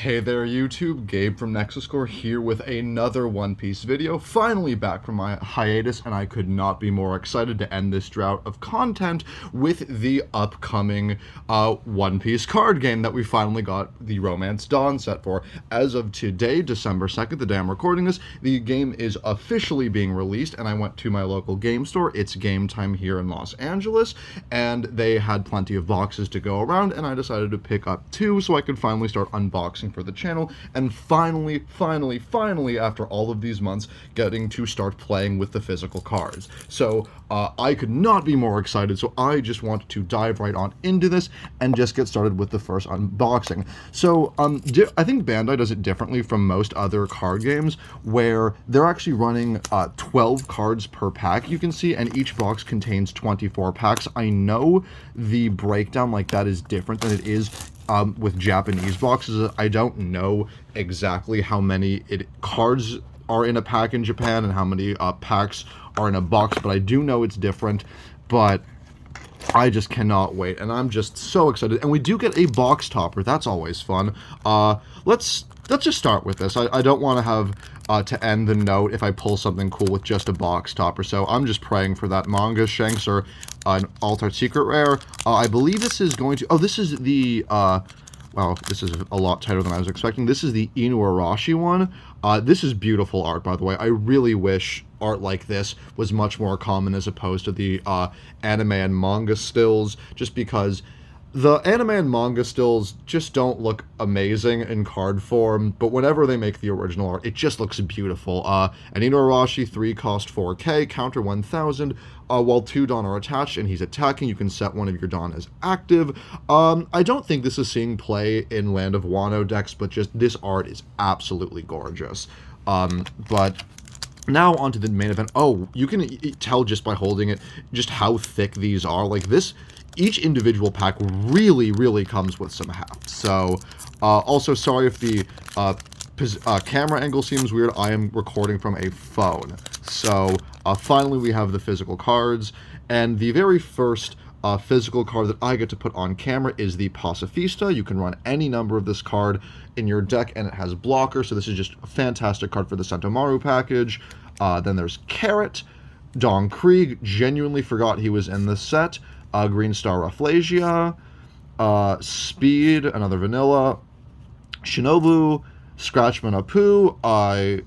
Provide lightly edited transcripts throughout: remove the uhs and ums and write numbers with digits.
Hey there YouTube, Gabe from Nexus Core here with another One Piece video, finally back from my hiatus, and I could not be more excited to end this drought of content with the upcoming One Piece card game that we finally got the Romance Dawn set for. As of today, December 2nd, the day I'm recording this, the game is officially being released, and I went to my local game store. It's game time here in Los Angeles, and they had plenty of boxes to go around, and I decided to pick up two so I could finally start unboxing for the channel, and finally, after all of these months, getting to start playing with the physical cards. So I could not be more excited, so I just want to dive right on into this and just get started with the first unboxing. So I think Bandai does it differently from most other card games, where they're actually running 12 cards per pack, you can see, and each box contains 24 packs. I know the breakdown like that is different than it is with Japanese boxes. I don't know exactly how many cards are in a pack in Japan and how many packs are in a box, but I do know it's different. But I just cannot wait, and I'm just so excited. And we do get a box topper. That's always fun. Let's just start with this. I don't want to have to end the note if I pull something cool with just a box topper, so I'm just praying for that. Manga Shanks or an Altered Secret Rare. I believe this is going to... Oh, this is the... Wow, this is a lot tighter than I was expecting. This is the Inuarashi one. This is beautiful art, by the way. I really wish art like this was much more common as opposed to the anime and manga stills, just because the anime and manga stills just don't look amazing in card form, but whenever they make the original art, it just looks beautiful. An Inuarashi 3 cost 4k, counter 1000, while 2 Dawn are attached and he's attacking, you can set one of your Dawn as active. I don't think this is seeing play in Land of Wano decks, but just this art is absolutely gorgeous. But now onto the main event. Oh, you can tell just by holding it just how thick these are. Like this, each individual pack really comes with some heft. So, also sorry if the camera angle seems weird. I am recording from a phone. So, finally we have the physical cards, and the very first physical card that I get to put on camera is the Pacifista. You can run any number of this card in your deck, and it has blocker, so this is just a fantastic card for the Sentomaru package. Then there's Carrot, Don Krieg, genuinely forgot he was in this set, Green Star Rafflesia, Speed, another vanilla, Shinobu, Scratchman Apu,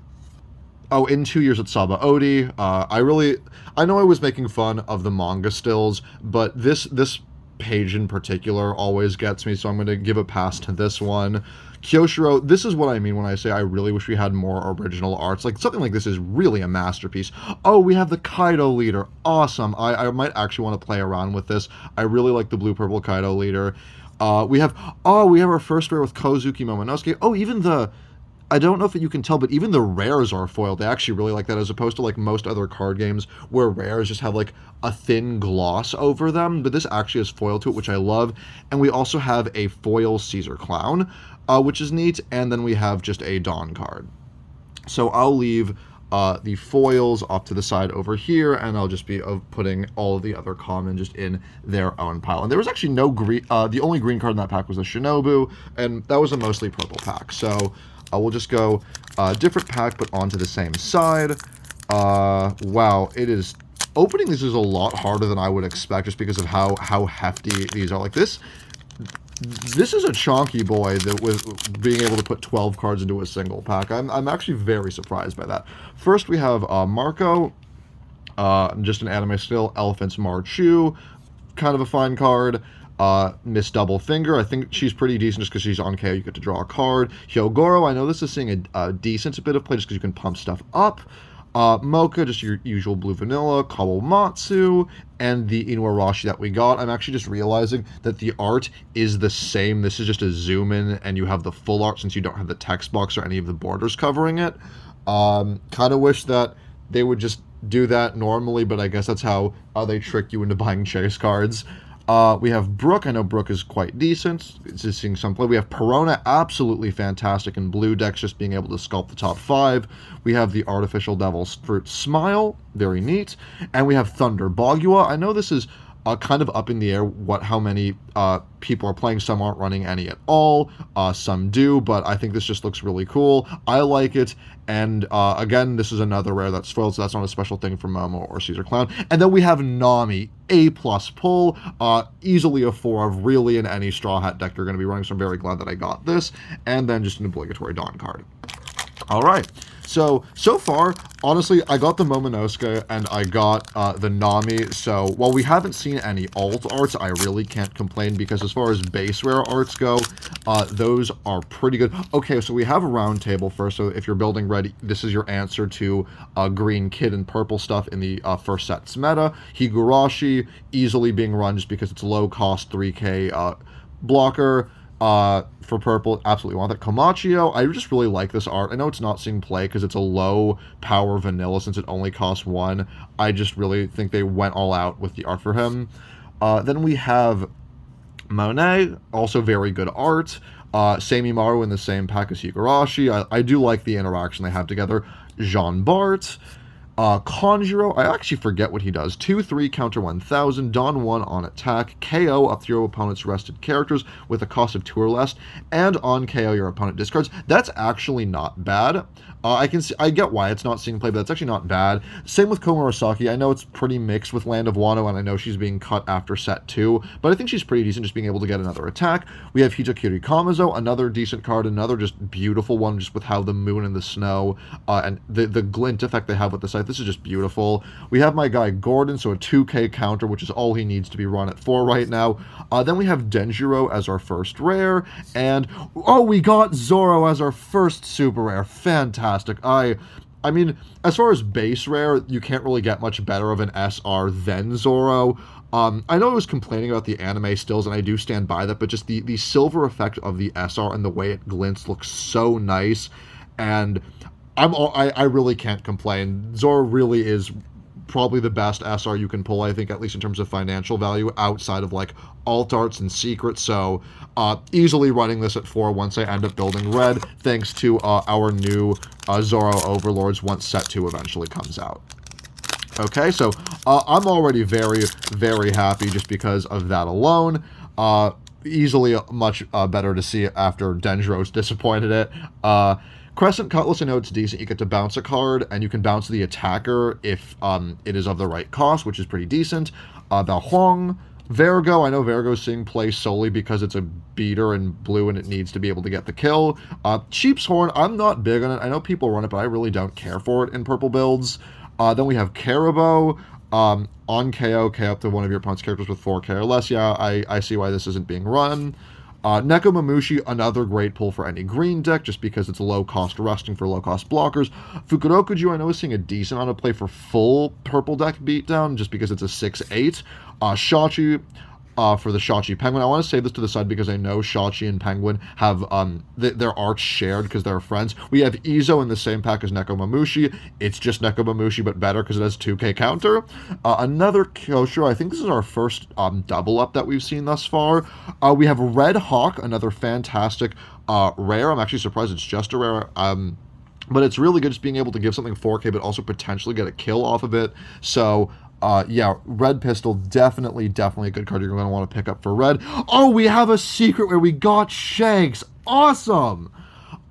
oh, in 2 years at Saba Odi. I know I was making fun of the manga stills, but this page in particular always gets me, so I'm going to give a pass to this one. Kyoshiro, this is what I mean when I say I really wish we had more original arts. Like, something like this is really a masterpiece. Oh, we have the Kaido leader. Awesome. I might actually want to play around with this. I really like the blue-purple Kaido leader. We have our first rare with Kozuki Momonosuke. Oh, even the... I don't know if you can tell, but even the rares are foiled. I actually really like that, as opposed to like most other card games where rares just have like a thin gloss over them, but this actually has foil to it, which I love. And we also have a foil Caesar Clown, which is neat, and then we have just a Dawn card. So I'll leave the foils off to the side over here, and I'll just be putting all of the other common just in their own pile. And there was actually no green, the only green card in that pack was the Shinobu, and that was a mostly purple pack. So we'll just go different pack, but onto the same side. Wow, it is... Opening this is a lot harder than I would expect, just because of how hefty these are. Like this is a chonky boy that with being able to put 12 cards into a single pack. I'm actually very surprised by that. First we have Marco, just an anime still, Elephant's Marchu, kind of a fine card. Miss Double Finger, I think she's pretty decent just because she's on KO, you get to draw a card. Hyogoro, I know this is seeing a decent bit of play just because you can pump stuff up. Mocha, just your usual blue vanilla. Kawamatsu, and the Inuarashi that we got. I'm actually just realizing that the art is the same. This is just a zoom in, and you have the full art since you don't have the text box or any of the borders covering it. Kind of wish that they would just do that normally, but I guess that's how they trick you into buying chase cards. We have Brook. I know Brook is quite decent. It's just seeing some play. We have Perona, absolutely fantastic in blue decks, just being able to sculpt the top 5. We have the Artificial Devil's Fruit Smile, very neat. And we have Thunder Bogua. I know this is kind of up in the air how many people are playing. Some aren't running any at all, some do, but I think this just looks really cool. I like it, and again, this is another rare that's foiled, so that's not a special thing for Momo or Caesar Clown. And then we have Nami, A+ pull, easily a 4 of. Really, in any Straw Hat deck you're going to be running, so I'm very glad that I got this. And then just an obligatory Dawn card. All right. So far, honestly, I got the Momonosuke and I got the Nami. So while we haven't seen any alt arts, I really can't complain, because as far as base rare arts go, those are pretty good. Okay, so we have a round table first. So if you're building red, this is your answer to green kid and purple stuff in the first set's meta. Higurashi easily being run just because it's low cost 3k blocker. For purple, absolutely want that. Komachio, I just really like this art. I know it's not seeing play because it's a low power vanilla since it only costs 1. I just really think they went all out with the art for him. Then we have Monet, also very good art. Seimaru in the same pack as Higurashi. I do like the interaction they have together. Jean Bart. Conjuro, I actually forget what he does. 2/3 counter 1000, Dawn 1 on attack, KO up to your opponent's rested characters with a cost of 2 or less, and on KO your opponent discards. That's actually not bad. I get why it's not seeing play, but that's actually not bad. Same with Komurasaki. I know it's pretty mixed with Land of Wano, and I know she's being cut after set 2, but I think she's pretty decent just being able to get another attack. We have Hitakiri Kamazo, another decent card, another just beautiful one, just with how the moon and the snow, and the glint effect they have with the scythe. This is just beautiful. We have my guy Gordon, so a 2k counter, which is all he needs to be run at 4 right now. Then we have Denjiro as our first rare, and oh, we got Zoro as our first super rare. Fantastic. I mean, as far as base rare, you can't really get much better of an SR than Zoro. I know I was complaining about the anime stills, and I do stand by that, but just the silver effect of the SR and the way it glints looks so nice, and I really can't complain. Zoro really is probably the best SR you can pull, I think, at least in terms of financial value, outside of like alt arts and secrets. So easily running this at 4 once I end up building red, thanks to our new Zoro Overlords once set 2 eventually comes out. Okay, so I'm already very, very happy just because of that alone. Easily much better to see after Denjiro's disappointed it. Crescent Cutlass, I know it's decent. You get to bounce a card, and you can bounce the attacker if it is of the right cost, which is pretty decent. Balhuang, Vergo, I know Vergo's seeing play solely because it's a beater in blue and it needs to be able to get the kill. Sheep's Horn, I'm not big on it. I know people run it, but I really don't care for it in purple builds. Then we have Caribou. On KO up to one of your opponent's characters with 4k or less. Yeah, I see why this isn't being run. Nekomamushi, another great pull for any green deck, just because it's low-cost resting for low-cost blockers. Fukurokuju, I know, is seeing a decent amount of play for full purple deck beatdown, just because it's a 6/8. Shachi, for the Shachi Penguin. I want to save this to the side because I know Shachi and Penguin have their arts shared because they're friends. We have Izo in the same pack as Nekomamushi. It's just Nekomamushi, but better because it has 2k counter. Another Kyosho. I think this is our first double up that we've seen thus far. We have Red Hawk, another fantastic rare. I'm actually surprised it's just a rare. But it's really good just being able to give something 4k, but also potentially get a kill off of it. So yeah, Red Pistol, definitely a good card you're going to want to pick up for red. Oh, we have a secret where we got Shanks. Awesome.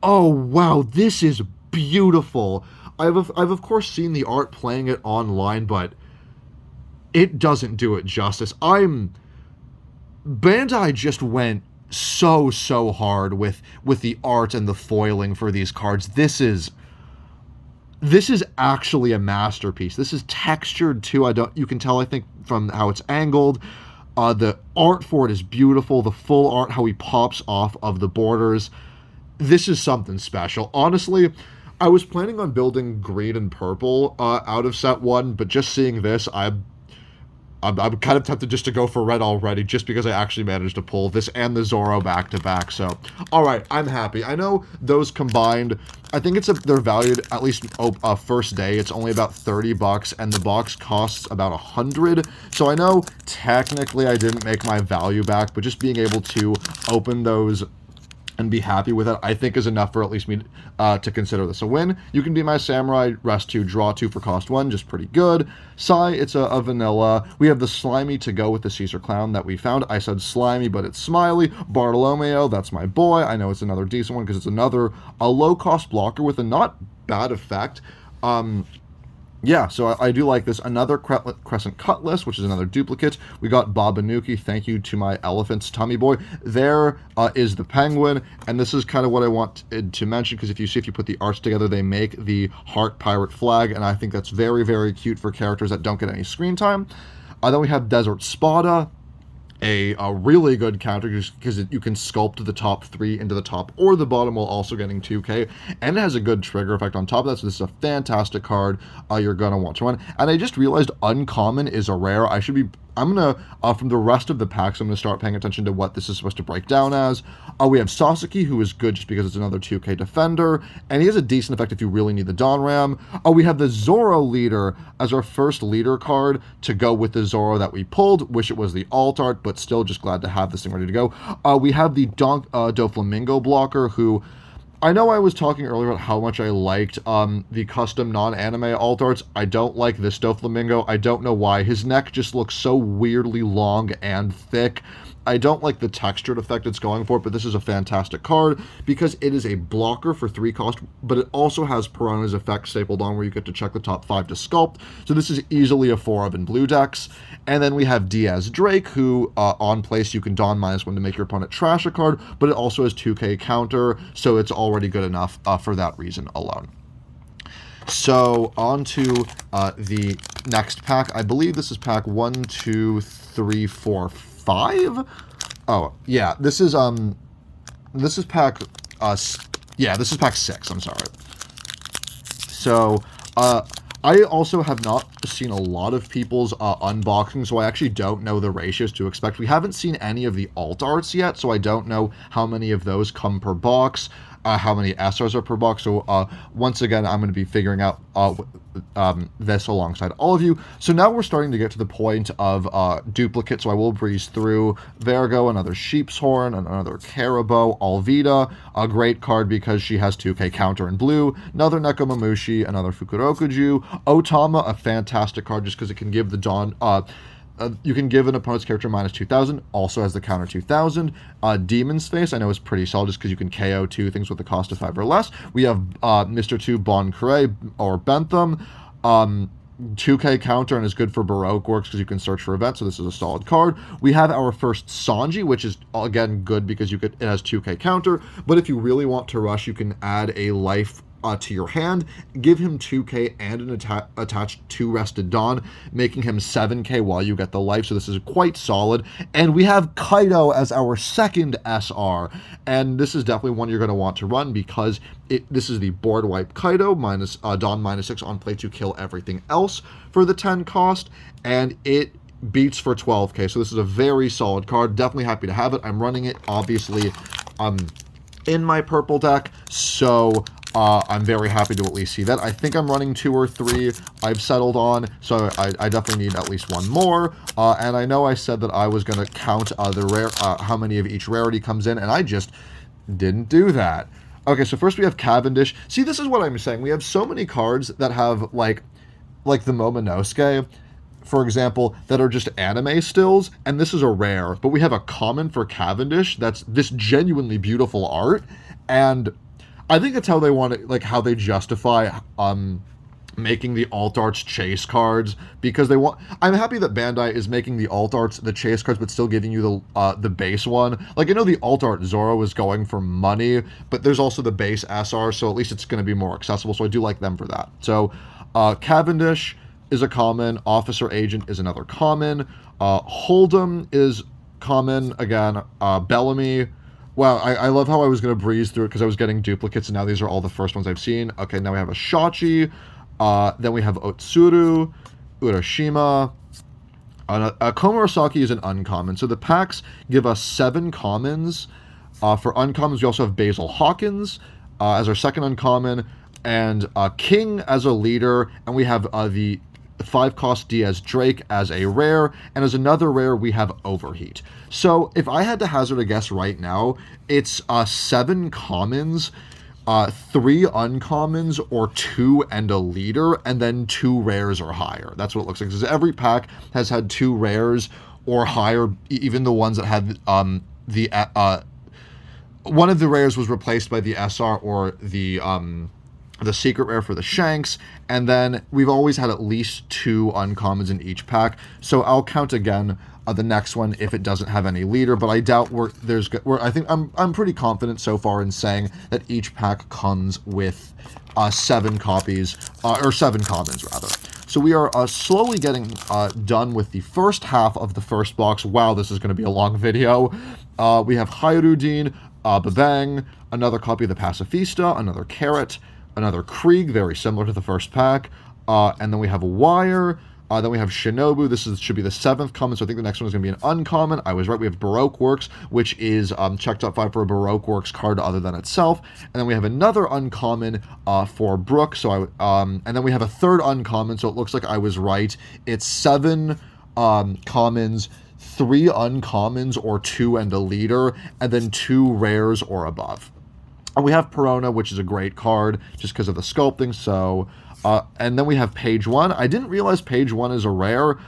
Oh, wow, this is beautiful. I've of course seen the art playing it online, but it doesn't do it justice. Bandai just went so hard with the art and the foiling for these cards. This is actually a masterpiece. This is textured too. You can tell, I think, from how it's angled. The art for it is beautiful. The full art, how he pops off of the borders. This is something special. Honestly, I was planning on building green and purple out of set 1, but just seeing this, I'm kind of tempted just to go for red already, just because I actually managed to pull this and the Zoro back-to-back. So, all right, I'm happy. I know those combined, I think they're valued, at least first day, it's only about $30, and the box costs about $100. So I know technically I didn't make my value back, but just being able to open those and be happy with it, I think is enough for at least me to consider this a win. You Can Be My Samurai, rest 2, draw 2 for cost 1, just pretty good. Sai, it's a vanilla. We have the Slimy to go with the Caesar Clown that we found. I said Slimy, but it's Smiley. Bartolomeo, that's my boy. I know it's another decent one because it's a low-cost blocker with a not bad effect. Yeah, so I do like this. Another Crescent Cutlass, which is another duplicate. We got Babanuki. Thank you to my elephant's tummy boy. There is the penguin, and this is kind of what I want to mention, because if you put the arts together, they make the Heart Pirate flag, and I think that's very, very cute for characters that don't get any screen time. Then we have Desert Spada, a really good counter because you can sculpt the top 3 into the top or the bottom while also getting 2k, and it has a good trigger effect on top of that, so this is a fantastic card you're going to want to run. And I just realized Uncommon is a rare. I'm going to, from the rest of the packs, I'm going to start paying attention to what this is supposed to break down as. We have Sasaki, who is good just because it's another 2k defender, and he has a decent effect if you really need the Dawn Ram. We have the Zoro leader as our first leader card to go with the Zoro that we pulled. Wish it was the alt art, but still just glad to have this thing ready to go. We have the Doflamingo blocker, who... I know I was talking earlier about how much I liked the custom non-anime alt arts. I don't like this Doflamingo. I don't know why. His neck just looks so weirdly long and thick. I don't like the textured effect it's going for, but this is a fantastic card because it is a blocker for 3 cost, but it also has Piranha's effect stapled on where you get to check the top 5 to sculpt. So this is easily a 4 of in blue decks. And then we have Diaz Drake, who on place you can don -1 to make your opponent trash a card, but it also has 2k counter, so it's already good enough for that reason alone. So on to the next pack. I believe this is pack 1, 2, 3, 4, 5. Oh yeah, this is pack this is pack 6. I'm sorry. So I also have not seen a lot of people's unboxing, so I actually don't know the ratios to expect. We haven't seen any of the alt arts yet, so I don't know how many of those come per box, how many SRs are per box. So once again, I'm going to be figuring out this alongside all of you. So now we're starting to get to the point of duplicate, so I will breeze through Vergo, another Sheep's Horn, another Carabo, Alvida, a great card because she has 2k counter in blue, another Nekomamushi, another Fukurokuju, Otama, a fantastic card just because it can give the Dawn... you can give an opponent's character -2000, also has the counter 2000. Demon's Face, I know is pretty solid just because you can KO 2 things with the cost of 5 or less. We have Mr. 2 Bon Curé or Bentham, 2k counter and is good for Baroque works because you can search for events, so this is a solid card. We have our first Sanji, which is again good because it has 2k counter, but if you really want to rush, you can add a life to your hand, give him 2k and an attached 2 Rested Dawn, making him 7k while you get the life, so this is quite solid. And we have Kaido as our second SR, and this is definitely one you're going to want to run because this is the board wipe Kaido, minus Dawn -6 on play to kill everything else for the 10 cost, and it beats for 12k, so this is a very solid card. Definitely happy to have it. I'm running it, obviously, in my purple deck, so... I'm very happy to at least see that. I think I'm running 2 or 3 I've settled on, so I definitely need at least 1 more. And I know I said that I was going to count the rare, how many of each rarity comes in, and I just didn't do that. Okay, so first we have Cavendish. See, this is what I'm saying. We have so many cards that have, like the Momonosuke, for example, that are just anime stills, and this is a rare. But we have a common for Cavendish that's this genuinely beautiful art, and... I think that's how they want it, like how they justify making the alt arts chase cards, because they want... I'm happy that Bandai is making the alt arts the chase cards, but still giving you the base one. Like, I know the alt art Zoro is going for money, but there's also the base SR, so at least it's going to be more accessible, so I do like them for that. So, Cavendish is a common, Officer Agent is another common, Hold'em is common, again, Bellamy... Wow, I love how I was going to breeze through it because I was getting duplicates, and now these are all the first ones I've seen. Okay, now we have a Shachi, then we have Otsuru, Urashima, Komurasaki is an uncommon. So the packs give us 7 commons. For uncommons, we also have Basil Hawkins as our second uncommon, and King as a leader, and we have the 5-cost Diaz Drake as a rare, and as another rare, we have Overheat. So if I had to hazard a guess right now, it's 7 commons, 3 uncommons, or 2 and a leader, and then 2 rares or higher. That's what it looks like. Because every pack has had 2 rares or higher, even the ones that had one of the rares was replaced by the SR or the secret rare for the Shanks, and then we've always had at least 2 uncommons in each pack. So I'll count again the next one if it doesn't have any leader, but I doubt I think I'm pretty confident so far in saying that each pack comes with 7 copies, or 7 commons rather. So we are slowly getting done with the first half of the first box. Wow, this is going to be a long video. We have Hyrudine, Babang, another copy of the Pacifista, another Carrot, another Krieg, very similar to the first pack, and then we have a Wire, then we have Shinobu. This should be the 7th common, so I think the next one is going to be an uncommon. I was right. We have Baroque Works, which is checked up 5 for a Baroque Works card other than itself, and then we have another uncommon for Brook. So and then we have a 3rd uncommon. So it looks like I was right. It's 7 commons, 3 uncommons or 2 and a leader, and then 2 rares or above. And we have Perona, which is a great card just because of the sculpting. So, and then we have Page 1. I didn't realize Page 1 is a rare.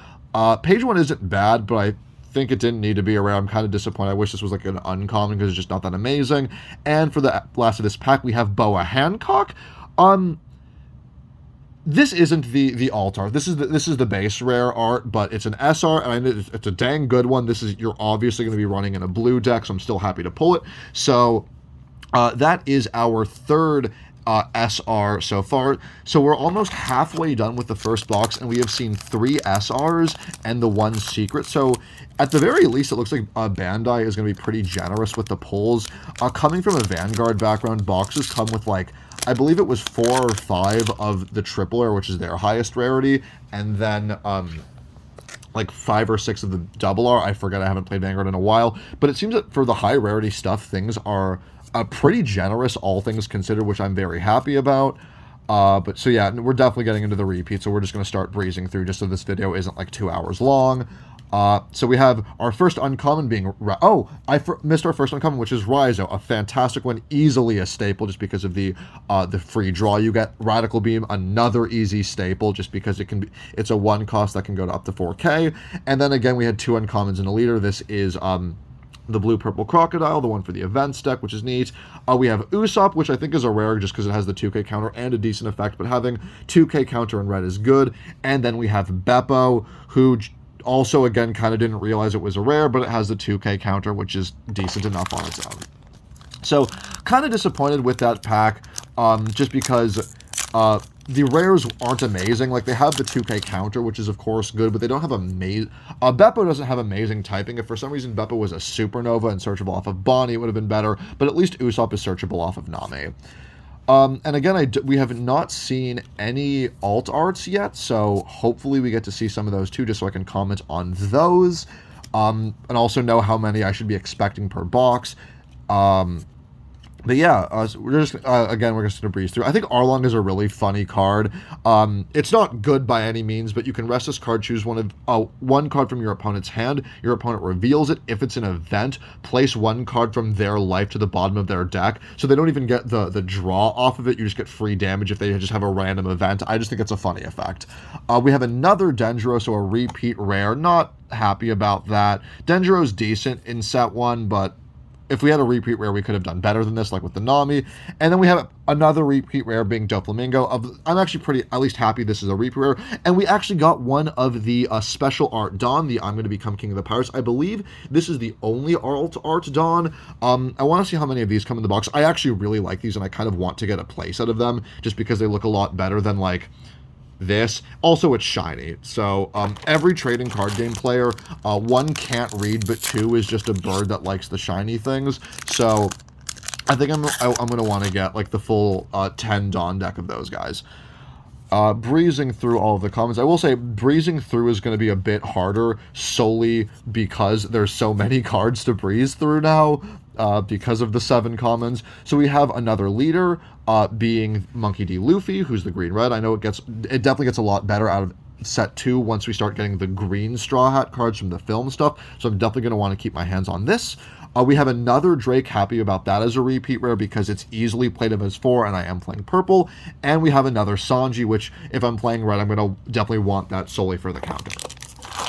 Page 1 isn't bad, but I think it didn't need to be a rare. I'm kind of disappointed. I wish this was like an uncommon because it's just not that amazing. And for the last of this pack, we have Boa Hancock. This isn't the alt art. This is the base rare art, but it's an SR, and it's a dang good one. You're obviously going to be running in a blue deck, so I'm still happy to pull it. So that is our 3rd SR so far. So we're almost halfway done with the first box, and we have seen 3 SRs and the 1 secret. So at the very least, it looks like Bandai is going to be pretty generous with the pulls. Coming from a Vanguard background, boxes come with like, I believe it was 4 or 5 of the triple rare, which is their highest rarity, and then like 5 or 6 of the double R. I forget, I haven't played Vanguard in a while, but it seems that for the high rarity stuff, things are pretty generous, all things considered, which I'm very happy about. But so yeah, we're definitely getting into the repeat, so we're just going to start breezing through just so this video isn't like 2 hours long. So we have our first uncommon being... I missed our first uncommon, which is Raizo, a fantastic one, easily a staple just because of the free draw you get. Radical Beam, another easy staple just because it's a 1 cost that can go to up to 4K. And then again, we had 2 uncommons in a leader. This is... the blue-purple crocodile, the one for the events deck, which is neat. We have Usopp, which I think is a rare just because it has the 2K counter and a decent effect, but having 2K counter in red is good. And then we have Beppo, who also, again, kind of didn't realize it was a rare, but it has the 2K counter, which is decent enough on its own. So, kind of disappointed with that pack, just because... the rares aren't amazing. Like, they have the 2K counter, which is, of course, good, but they don't have amazing... Beppo doesn't have amazing typing. If for some reason Beppo was a supernova and searchable off of Bonnie, it would have been better, but at least Usopp is searchable off of Name. And again, we have not seen any alt arts yet, so hopefully we get to see some of those too, just so I can comment on those, and also know how many I should be expecting per box. But yeah, we're just, again, we're just going to breeze through. I think Arlong is a really funny card. It's not good by any means, but you can rest this card, choose one card from your opponent's hand. Your opponent reveals it. If it's an event, place 1 card from their life to the bottom of their deck. So they don't even get the draw off of it. You just get free damage if they just have a random event. I just think it's a funny effect. We have another Denjiro, so a repeat rare. Not happy about that. Denjiro's decent in set 1, but... if we had a repeat rare, we could have done better than this, like with the Nami. And then we have another repeat rare being Doflamingo. I'm actually pretty, at least happy this is a repeat rare. And we actually got one of the special art Dawn, the I'm going to become King of the Pirates. I believe this is the only alt art Dawn. I want to see how many of these come in the box. I actually really like these, and I kind of want to get a place out of them, just because they look a lot better than, like... this. Also, it's shiny. So, every trading card game player, 1 can't read, but 2 is just a bird that likes the shiny things. So, I think I'm going to want to get, like, the full 10 Dawn deck of those guys. Breezing through all of the comments. I will say, breezing through is going to be a bit harder, solely because there's so many cards to breeze through now, because of the 7 commons. So we have another leader, being Monkey D. Luffy, who's the green-red. I know it definitely gets a lot better out of set 2 once we start getting the green Straw Hat cards from the film stuff, so I'm definitely going to want to keep my hands on this. We have another Drake, happy about that as a repeat rare because it's easily played as 4 and I am playing purple. And we have another Sanji, which if I'm playing red, I'm going to definitely want that solely for the counter.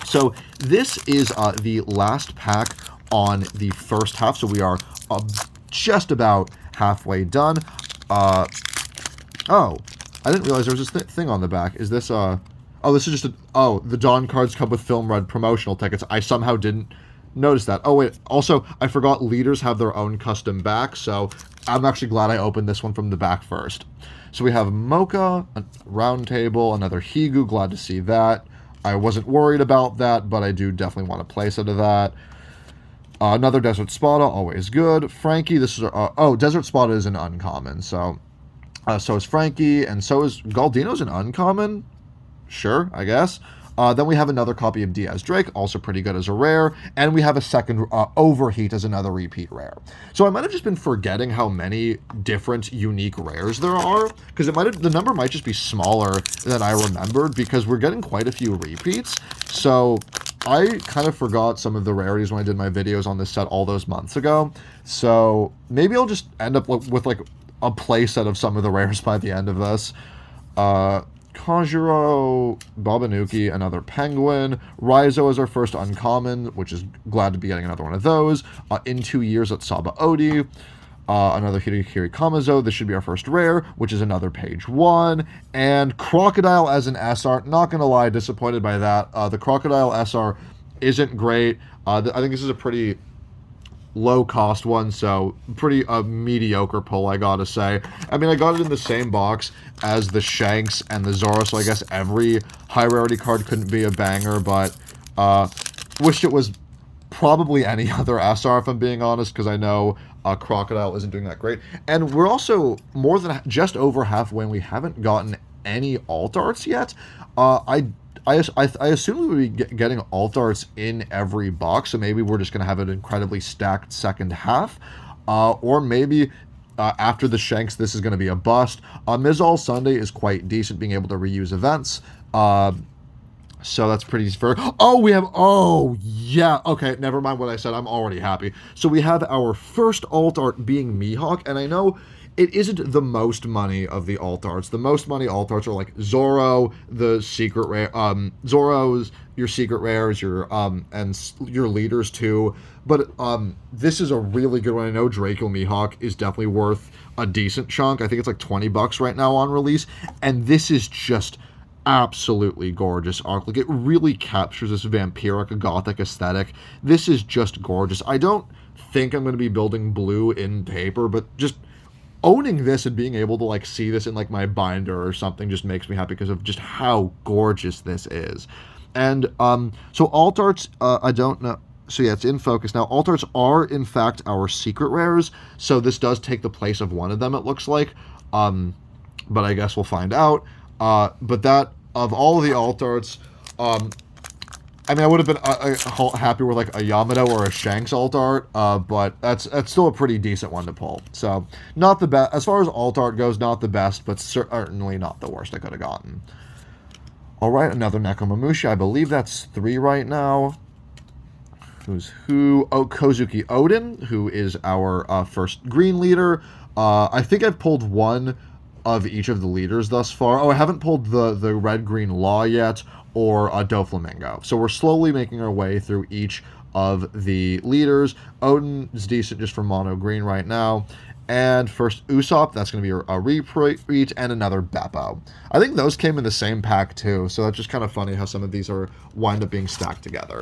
So this is the last pack on the first half, so we are just about halfway done. Oh, I didn't realize there was this thing on the back. Is this, oh, this is just the Dawn cards come with Film Red promotional tickets. I somehow didn't notice that. Oh, wait, also, I forgot leaders have their own custom back, so I'm actually glad I opened this one from the back first. So we have Mocha, a Round Table, another Higu, glad to see that. I wasn't worried about that, but I do definitely want to place into that. Another Desert Spada, always good. Frankie, this is... Desert Spada is an uncommon, so is Frankie, and so is... Galdino's an uncommon? Sure, I guess. Then we have another copy of Diaz Drake, also pretty good as a rare, and we have a second Overheat as another repeat rare. So I might have just been forgetting how many different unique rares there are, because the number might just be smaller than I remembered, because we're getting quite a few repeats. So I kind of forgot some of the rarities when I did my videos on this set all those months ago. So maybe I'll just end up with like a playset of some of the rares by the end of this. Kanjuro, Babanuki, another Penguin. Raizo is our first uncommon, which is glad to be getting another one of those. In 2 years at Sabaody. Another Hirikiri Kamazo. This should be our first rare, which is another page 1. And Crocodile as an SR. Not going to lie, disappointed by that. The Crocodile SR isn't great. I think this is a pretty low-cost one, so pretty mediocre pull, I gotta say. I mean, I got it in the same box as the Shanks and the Zoro, so I guess every high-rarity card couldn't be a banger, but wished it was probably any other SR, if I'm being honest, because I know Crocodile isn't doing that great. And we're also more than just over halfway, and we haven't gotten any alt arts yet. I assume we would be getting alt arts in every box, so maybe we're just going to have an incredibly stacked second half. Or maybe after the Shanks, this is going to be a bust. Mizal Sunday is quite decent, being able to reuse events. So that's pretty fair. Okay, never mind what I said. I'm already happy. So we have our first alt art being Mihawk, and I know it isn't the most money of the alt arts. The most money alt arts are like Zoro, the secret rare, Zoro's, your secret rares, your and your leaders too. But this is a really good one. I know Draco Mihawk is definitely worth a decent chunk. I think it's like $20 right now on release, and this is just absolutely gorgeous art. Like, it really captures this vampiric gothic aesthetic. This is just gorgeous. I don't think I'm going to be building blue in paper, but just owning this and being able to like see this in like my binder or something just makes me happy because of just how gorgeous this is. And so alt arts, I don't know. So yeah, it's in focus now. Alt arts are in fact our secret rares, so this does take the place of one of them, it looks like. But I guess we'll find out. But that, of all of the alt arts, I mean, I would have been happy with like a Yamato or a Shanks alt art, but that's still a pretty decent one to pull. So not the best as far as alt art goes, not the best, but certainly not the worst I could have gotten. All right, another Nekomamushi. I believe that's 3 right now. Who's who? Oh, Kozuki Odin, who is our first green leader. I think I've pulled one of each of the leaders thus far. Oh, I haven't pulled the red-green Law yet, or Doflamingo. So we're slowly making our way through each of the leaders. Odin is decent just for mono green right now. And first Usopp, that's going to be a repeat, and another Beppo. I think those came in the same pack too, so that's just kind of funny how some of these wind up being stacked together.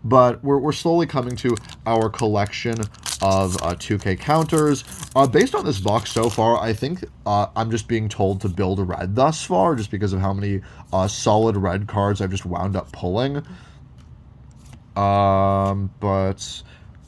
But we're slowly coming to our collection of 2K counters. Based on this box so far, I think I'm just being told to build red thus far, just because of how many solid red cards I've just wound up pulling. But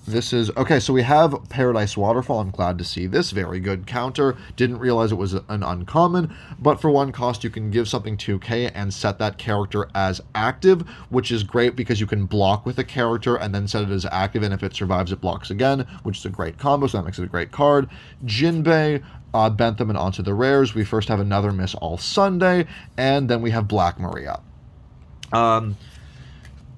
this is... Okay, so we have Paradise Waterfall. I'm glad to see this. Very good counter. Didn't realize it was an uncommon, but for 1 cost, you can give something 2K and set that character as active, which is great because you can block with a character and then set it as active, and if it survives, it blocks again, which is a great combo, so that makes it a great card. Jinbei, Bentham, and onto the rares. We first have another Miss All Sunday, and then we have Black Maria.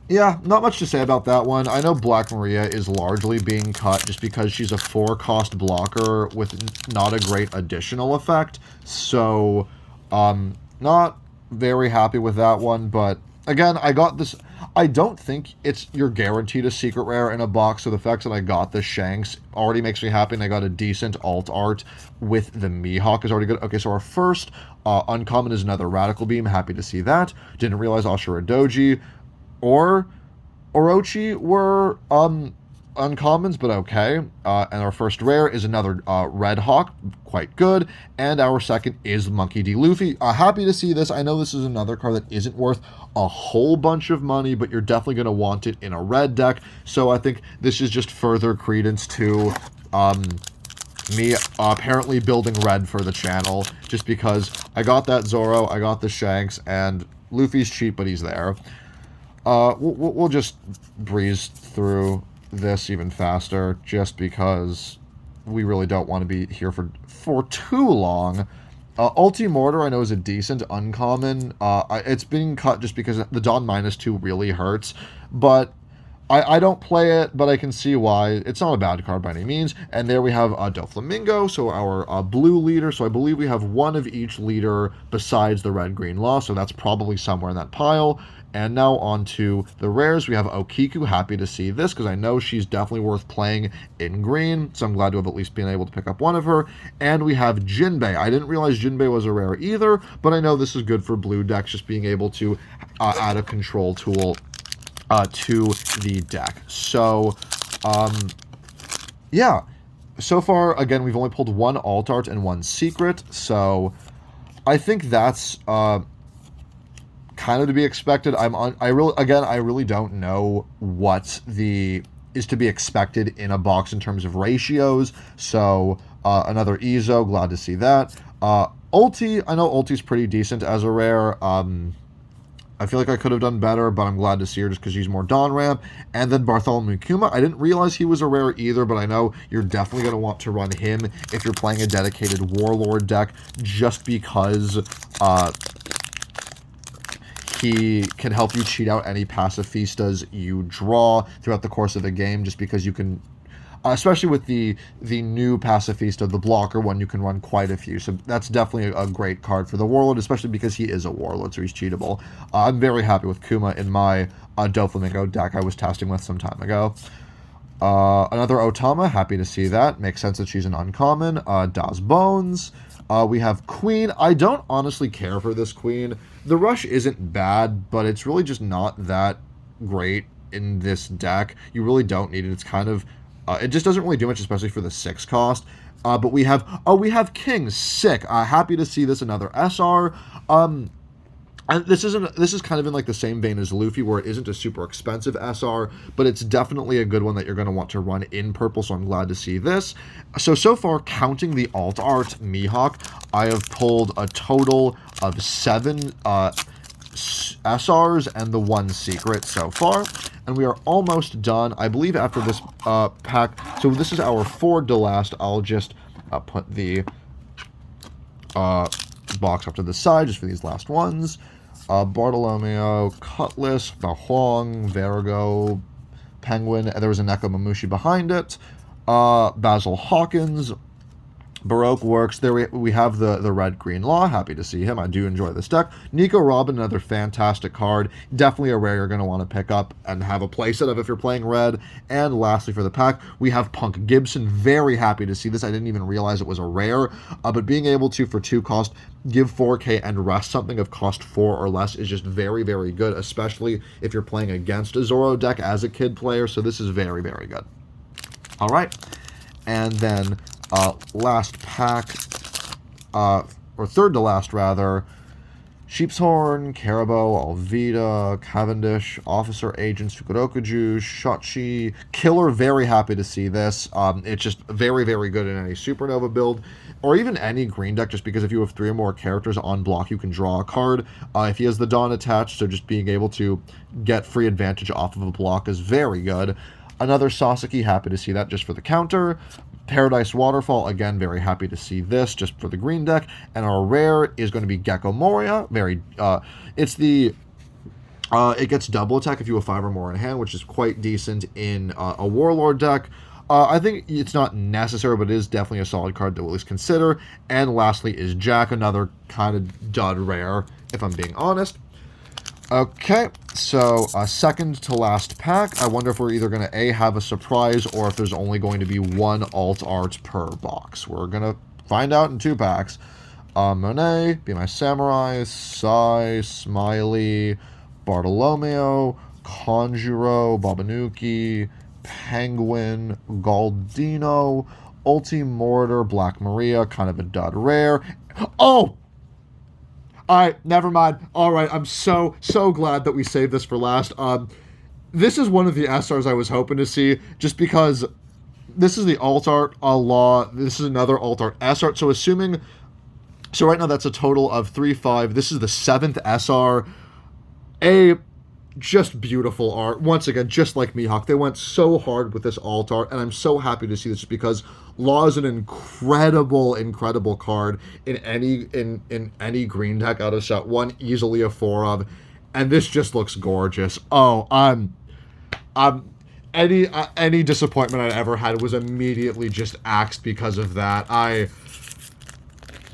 Yeah, not much to say about that one. I know Black Maria is largely being cut just because she's a 4-cost blocker with not a great additional effect. So, not very happy with that one. But, again, I got this... I don't think you're guaranteed a secret rare in a box, so the fact that I got the Shanks already makes me happy, and I got a decent alt art with the Mihawk is already good. Okay, so our first uncommon is another Radical Beam. Happy to see that. Didn't realize Ashura Doji or Orochi were uncommons, but okay. And our first rare is another Red Hawk, quite good. And our second is Monkey D. Luffy. Happy to see this. I know this is another card that isn't worth a whole bunch of money, but you're definitely going to want it in a red deck. So I think this is just further credence to me apparently building red for the channel, just because I got that Zoro, I got the Shanks, and Luffy's cheap, but he's there. We'll just breeze through this even faster, just because we really don't want to be here for too long. Ultimortar, I know, is a decent uncommon. It's being cut just because the Dawn -2 really hurts, but I don't play it, but I can see why. It's not a bad card by any means. And there we have Doflamingo, so our blue leader. So I believe we have one of each leader besides the red-green law, so that's probably somewhere in that pile. And now on to the rares. We have Okiku. Happy to see this, because I know she's definitely worth playing in green, so I'm glad to have at least been able to pick up one of her. And we have Jinbei. I didn't realize Jinbei was a rare either, but I know this is good for blue decks, just being able to add a control tool to the deck. So, yeah. So far, again, we've only pulled one alt art and one secret, so I think that's kind of to be expected. I really don't know what is to be expected in a box in terms of ratios. So another Izo, glad to see that. Ulti, I know Ulti's pretty decent as a rare. I feel like I could have done better, but I'm glad to see her just because she's more Dawn Ramp. And then Bartholomew Kuma, I didn't realize he was a rare either, but I know you're definitely going to want to run him if you're playing a dedicated Warlord deck, just because he can help you cheat out any Pacifistas you draw throughout the course of the game, just because you can, especially with the new Pacifista, the blocker one, you can run quite a few. So that's definitely a great card for the Warlord, especially because he is a Warlord, so he's cheatable. I'm very happy with Kuma in my Doflamingo deck I was testing with some time ago. Another Otama, happy to see that. Makes sense that she's an uncommon. Das Bones. We have Queen. I don't honestly care for this Queen. The rush isn't bad, but it's really just not that great in this deck. You really don't need it. It's kind of... it just doesn't really do much, especially for the 6 cost. But we have King. Sick. Happy to see this, another SR. And this is kind of in like the same vein as Luffy, where it isn't a super expensive SR, but it's definitely a good one that you're going to want to run in purple, so I'm glad to see this. So far, counting the alt art Mihawk, I have pulled a total of 7 SRs and the 1 secret so far, and we are almost done. I believe after this pack, so this is our 4th to last. I'll just put the box off to the side just for these last ones. Bartolomeo, Cutlass, the Huang, Vergo, Penguin, and there was a Nekomamushi behind it. Basil Hawkins, Baroque Works. There we have the red-green law. Happy to see him. I do enjoy this deck. Nico Robin, another fantastic card. Definitely a rare you're going to want to pick up and have a playset of if you're playing red. And lastly for the pack, we have Punk Gibson. Very happy to see this. I didn't even realize it was a rare. But being able to, for 2 cost, give 4K and rest something of cost 4 or less is just very, very good, especially if you're playing against a Zoro deck as a kid player. So this is very, very good. All right. And then... last pack, or third to last rather, Sheepshorn, Carabao, Alvida, Cavendish, Officer Agent, Tsukurokuju, Shotchi, Killer. Very happy to see this. It's just very, very good in any Supernova build, or even any green deck, just because if you have 3 or more characters on block, you can draw a card. If he has the Dawn attached, so just being able to get free advantage off of a block is very good. Another Sasaki, happy to see that just for the counter. Paradise Waterfall, again, very happy to see this just for the green deck. And our rare is going to be Gecko Moria. It gets double attack if you have 5 or more in hand, which is quite decent in a Warlord deck. I think it's not necessary, but it is definitely a solid card to at least consider. And lastly is Jack, another kind of dud rare, if I'm being honest. Okay, so second to last pack. I wonder if we're either going to A, have a surprise, or if there's only going to be one alt art per box. We're going to find out in 2 packs. Monet, Be My Samurai, Sai, Smiley, Bartolomeo, Conjuro, Babanuki, Penguin, Galdino, Ultimortar, Black Maria, kind of a dud rare. Oh! Alright, never mind. Alright, I'm so glad that we saved this for last. This is one of the SRs I was hoping to see, just because this is the alt art law. This is another alt art S art. So right now that's a total of 3, 5. This is the 7th SR. Just beautiful art. Once again, just like Mihawk, they went so hard with this alt art, and I'm so happy to see this because Law is an incredible card in any green deck out of set 1, easily a 4 of, and this just looks gorgeous. Oh, any disappointment I ever had was immediately just axed because of that.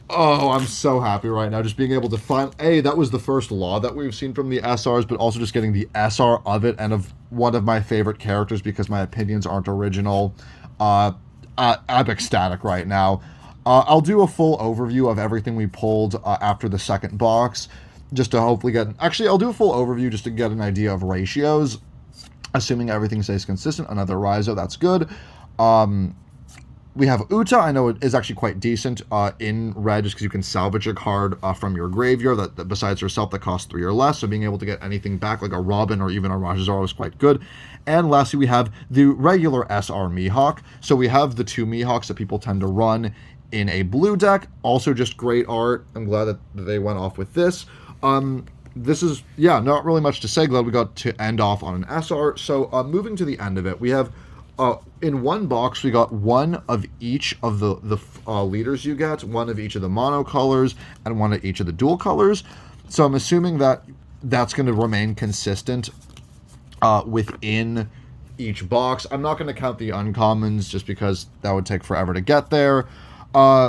I'm so happy right now, just being able to find, that was the first Law that we've seen from the SRs, but also just getting the SR of it, and of one of my favorite characters because my opinions aren't original. I'm ecstatic right now. I'll do a full overview of everything we pulled after the second box, just to hopefully I'll do a full overview just to get an idea of ratios, assuming everything stays consistent. Another Raizo, that's good. We have Uta. I know it is actually quite decent in red, just because you can salvage a card from your graveyard that besides herself that costs 3 or less. So being able to get anything back, like a Robin or even a Rajazar, is quite good. And lastly, we have the regular SR Mihawk. So we have the 2 Mihawks that people tend to run in a blue deck. Also just great art. I'm glad that they went off with this. This is, not really much to say. Glad we got to end off on an SR. So moving to the end of it, we have in one box, we got one of each of the leaders you get, one of each of the mono colors, and one of each of the dual colors. So I'm assuming that that's going to remain consistent within each box. I'm not going to count the uncommons just because that would take forever to get there.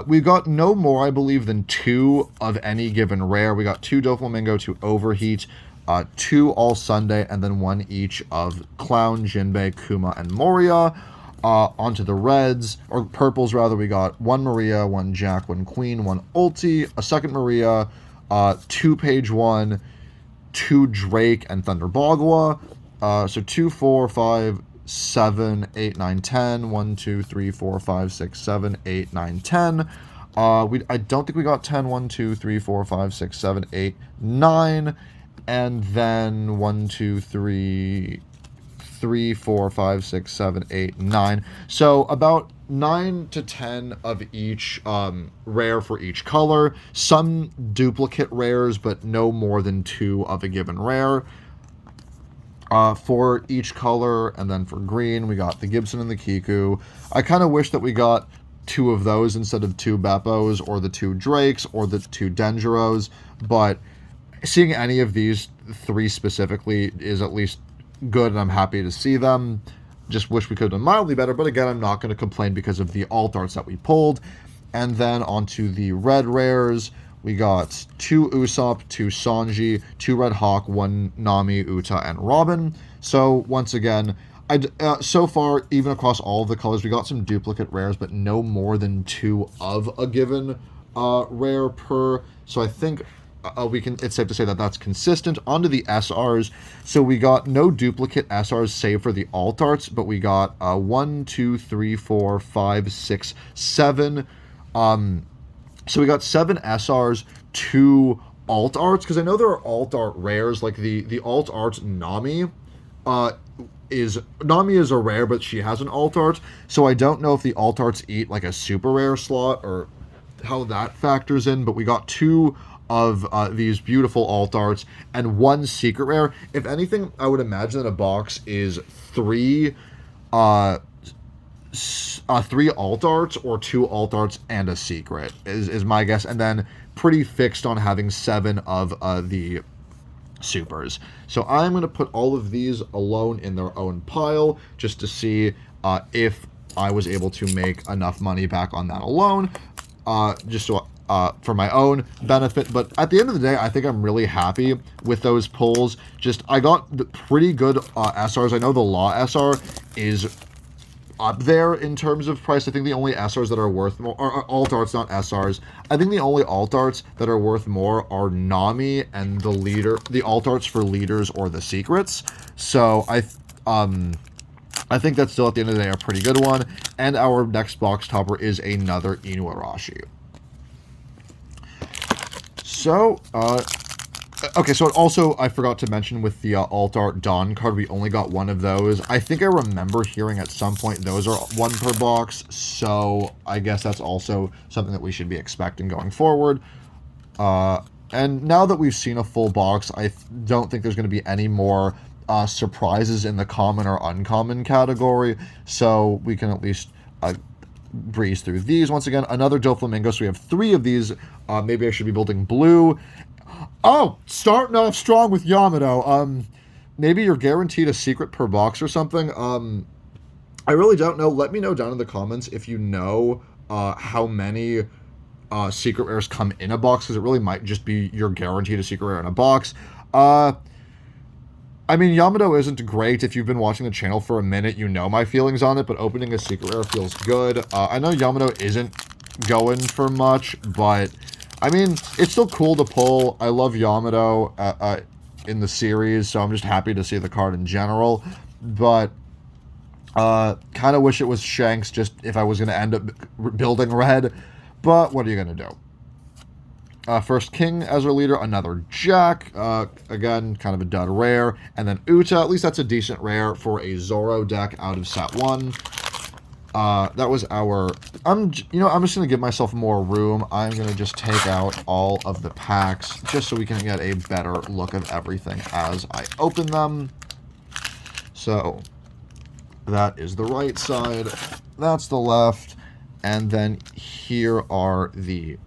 We've got no more, I believe, than 2 of any given rare. We got 2 Doflamingo, 2 Overheat, 2 All Sunday, and then 1 each of Clown, Jinbei, Kuma, and Moria. Onto the reds, or purples rather, we got 1 Maria, 1 Jack, 1 Queen, 1 Ulti, a second Maria, 2 Page 1, 2 Drake, and Thunder Bagua. So 2, 4, 5, 7, 8, 9, 10. 1, 2, 3, 4, 5, 6, 7, 8, 9, 10. I don't think we got 10. 1, 2, 3, 4, 5, 6, 7, 8, 9. And then 1, 2, 3, 4, 5, 6, 7, 8, 9. So about 9 to 10 of each rare for each color. Some duplicate rares, but no more than 2 of a given rare for each color. And then for green, we got the Gibson and the Kiku. I kind of wish that we got 2 of those instead of 2 Beppos, or the 2 Drakes, or the 2 Denjiros, but seeing any of these 3 specifically is at least good, and I'm happy to see them. Just wish we could have done mildly better, but again, I'm not going to complain because of the alt arts that we pulled. And then onto the red rares, we got 2 Usopp, 2 Sanji, 2 Red Hawk, 1 Nami, Uta, and Robin. So once again, so far, even across all of the colors, we got some duplicate rares, but no more than 2 of a given rare per. So I think it's safe to say that that's consistent. Onto the SRs. So we got no duplicate SRs save for the alt arts, but we got 1, 2, 3, 4, 5, 6, 7. So we got 7 SRs, 2 alt arts, because I know there are alt art rares, like the alt art Nami is a rare, but she has an alt art, so I don't know if the alt arts eat like a super rare slot or how that factors in, but we got 2 of these beautiful alt arts and 1 secret rare. If anything, I would imagine that a box is 3 3 alt arts or 2 alt arts and a secret is my guess, and then pretty fixed on having 7 of the supers. So I'm going to put all of these alone in their own pile just to see if I was able to make enough money back on that alone, just so for my own benefit. But at the end of the day, I think I'm really happy with those pulls. Just I got the pretty good SRs. I know the Law SR is up there in terms of price. I think the only SRs that are worth more are alt arts, not SRs. I think the only alt arts that are worth more are Nami and the alt arts for leaders or the secrets. So I think that's still at the end of the day a pretty good one. And our next box topper is another Inuarashi. So, okay, so it also, I forgot to mention with the alt art Dawn card, we only got one of those. I think I remember hearing at some point those are 1 per box, so I guess that's also something that we should be expecting going forward. And now that we've seen a full box, I don't think there's going to be any more surprises in the common or uncommon category, so we can at least breeze through these. Once again, another Doflamingo, so we have 3 of these. Maybe I should be building blue. Oh, starting off strong with Yamato. Maybe you're guaranteed a secret per box or something. I really don't know. Let me know down in the comments if you know how many secret rares come in a box, because it really might just be you're guaranteed a secret rare in a box. I mean, Yamato isn't great. If you've been watching the channel for a minute, you know my feelings on it, but opening a secret rare feels good. I know Yamato isn't going for much, but I mean, it's still cool to pull. I love Yamato in the series, so I'm just happy to see the card in general. But kind of wish it was Shanks just if I was going to end up building red. But what are you going to do? First King as our leader, another Jack. Again, kind of a dud rare. And then Uta, at least that's a decent rare for a Zoro deck out of set 1. That was our... I'm just going to give myself more room. I'm going to just take out all of the packs just so we can get a better look of everything as I open them. So, that is the right side. That's the left. And then here are the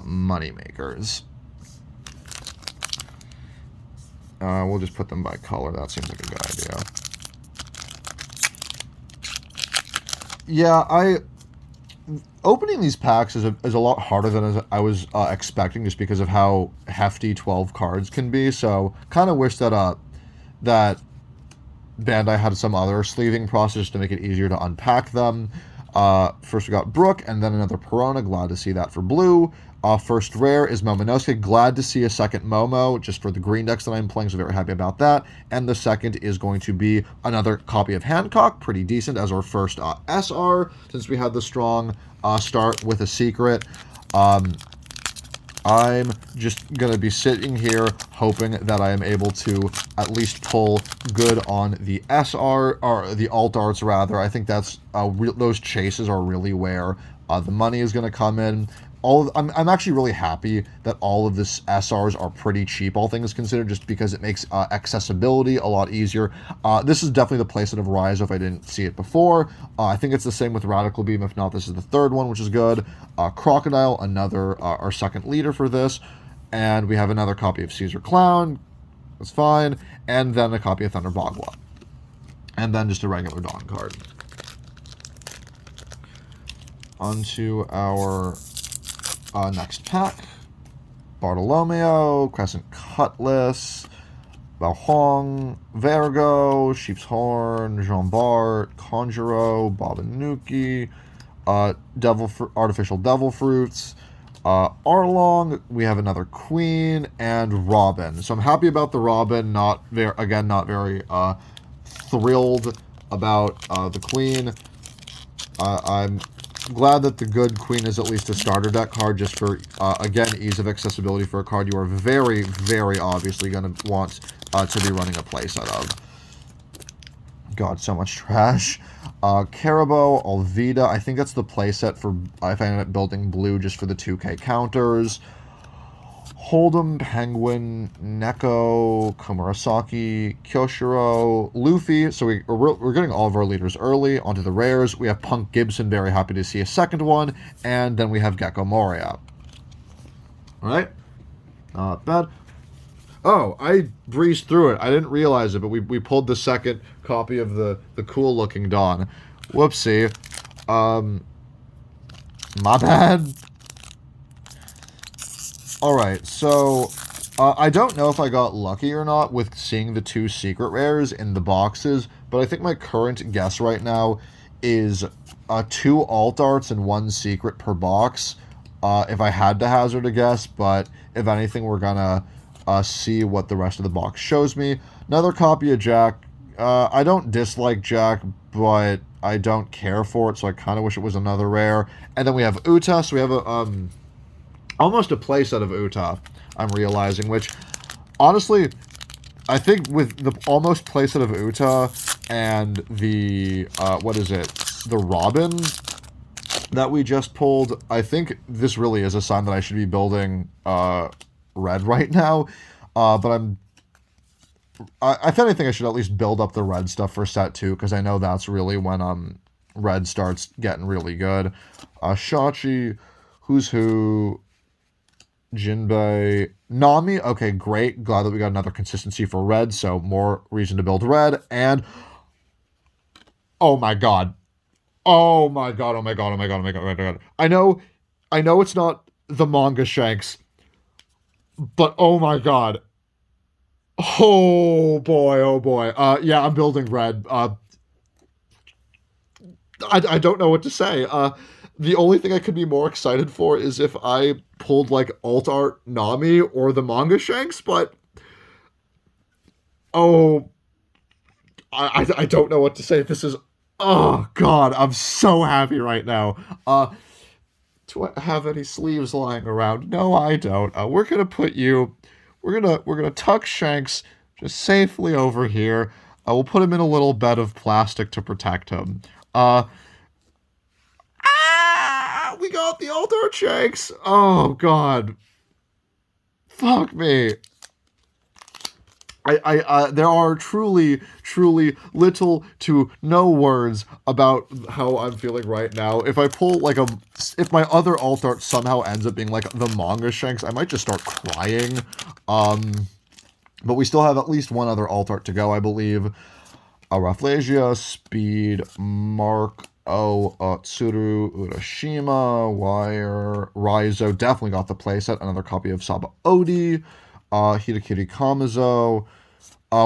money makers. We'll just put them by color. That seems like a good idea. Yeah, opening these packs is a lot harder than I was expecting, just because of how hefty 12 cards can be. So kind of wish that that Bandai had some other sleeving process to make it easier to unpack them. First we got Brook, and then another Perona. Glad to see that for blue. First rare is Momonosuke. Glad to see a second Momo, just for the green decks that I'm playing, so very happy about that. And the second is going to be another copy of Hancock. Pretty decent as our first SR, since we had the strong start with a secret. I'm just going to be sitting here hoping that I am able to at least pull good on the SR, or the alt arts rather. I think that's those chases are really where the money is going to come in. I'm actually really happy that all of this SRs are pretty cheap, all things considered, just because it makes accessibility a lot easier. This is definitely the playset of Raizo if I didn't see it before. I think it's the same with Radical Beam. If not, this is the third one, which is good. Crocodile, another our second leader for this. And we have another copy of Caesar Clown. That's fine. And then a copy of Thunder Bagua. And then just a regular Dawn card. Onto our... next pack. Bartolomeo, Crescent Cutlass, Balhong, Vergo, Sheep's Horn, Jean Bart, Conjuro, Babanuki, Artificial Devil Fruits, Arlong, we have another Queen, and Robin. So I'm happy about the Robin, not very thrilled about the Queen. I'm glad that the good Queen is at least a starter deck card, just for, again, ease of accessibility for a card you are very, very obviously going to want to be running a playset of. God, so much trash. Carabo, Alvida, I think that's the playset for, if I end up building blue just for the 2K counters. Hold'em, Penguin, Neko, Komurasaki, Kyoshiro, Luffy. So we're getting all of our leaders early. Onto the rares. We have Punk Gibson, very happy to see a second one. And then we have Gecko Moria. Alright. Not bad. Oh, I breezed through it. I didn't realize it, but we pulled the second copy of the cool looking Dawn. Whoopsie. My bad. Alright, so I don't know if I got lucky or not with seeing the 2 secret rares in the boxes, but I think my current guess right now is 2 alt arts and 1 secret per box, if I had to hazard a guess, but if anything, we're gonna see what the rest of the box shows me. Another copy of Jack. I don't dislike Jack, but I don't care for it, so I kind of wish it was another rare. And then we have Uta, so we have a almost a playset of Uta, I'm realizing, which, honestly, I think with the almost playset of Uta and the, the Robin that we just pulled, I think this really is a sign that I should be building red right now, but if anything, I should at least build up the red stuff for set 2, because I know that's really when red starts getting really good. Shachi, Who's Who, Jinbei, Nami. Okay, great. Glad that we got another consistency for red, so more reason to build red. And oh my god. Oh my god, oh my god, oh my god, oh my god, oh my god. I know it's not the manga Shanks, but oh my god. Oh boy, oh boy. Yeah, I'm building red. I don't know what to say. The only thing I could be more excited for is if I pulled like alt art Nami or the manga Shanks, but oh, I don't know what to say. This is, oh god, I'm so happy right now. Do I have any sleeves lying around? No, I don't. We're gonna tuck Shanks just safely over here. We'll put him in a little bed of plastic to protect him. We got the alt art Shanks. Oh god, fuck me. There are truly little to no words about how I'm feeling right now. If I pull like if my other alt art somehow ends up being like the manga Shanks, I might just start crying. But we still have at least one other alt art to go, I believe. Rafflesia, Speed, Mark, Tsuru, Urashima, Wire, Raizo, definitely got the playset. Another copy of Saba Odi, Hidakiri Kamizo.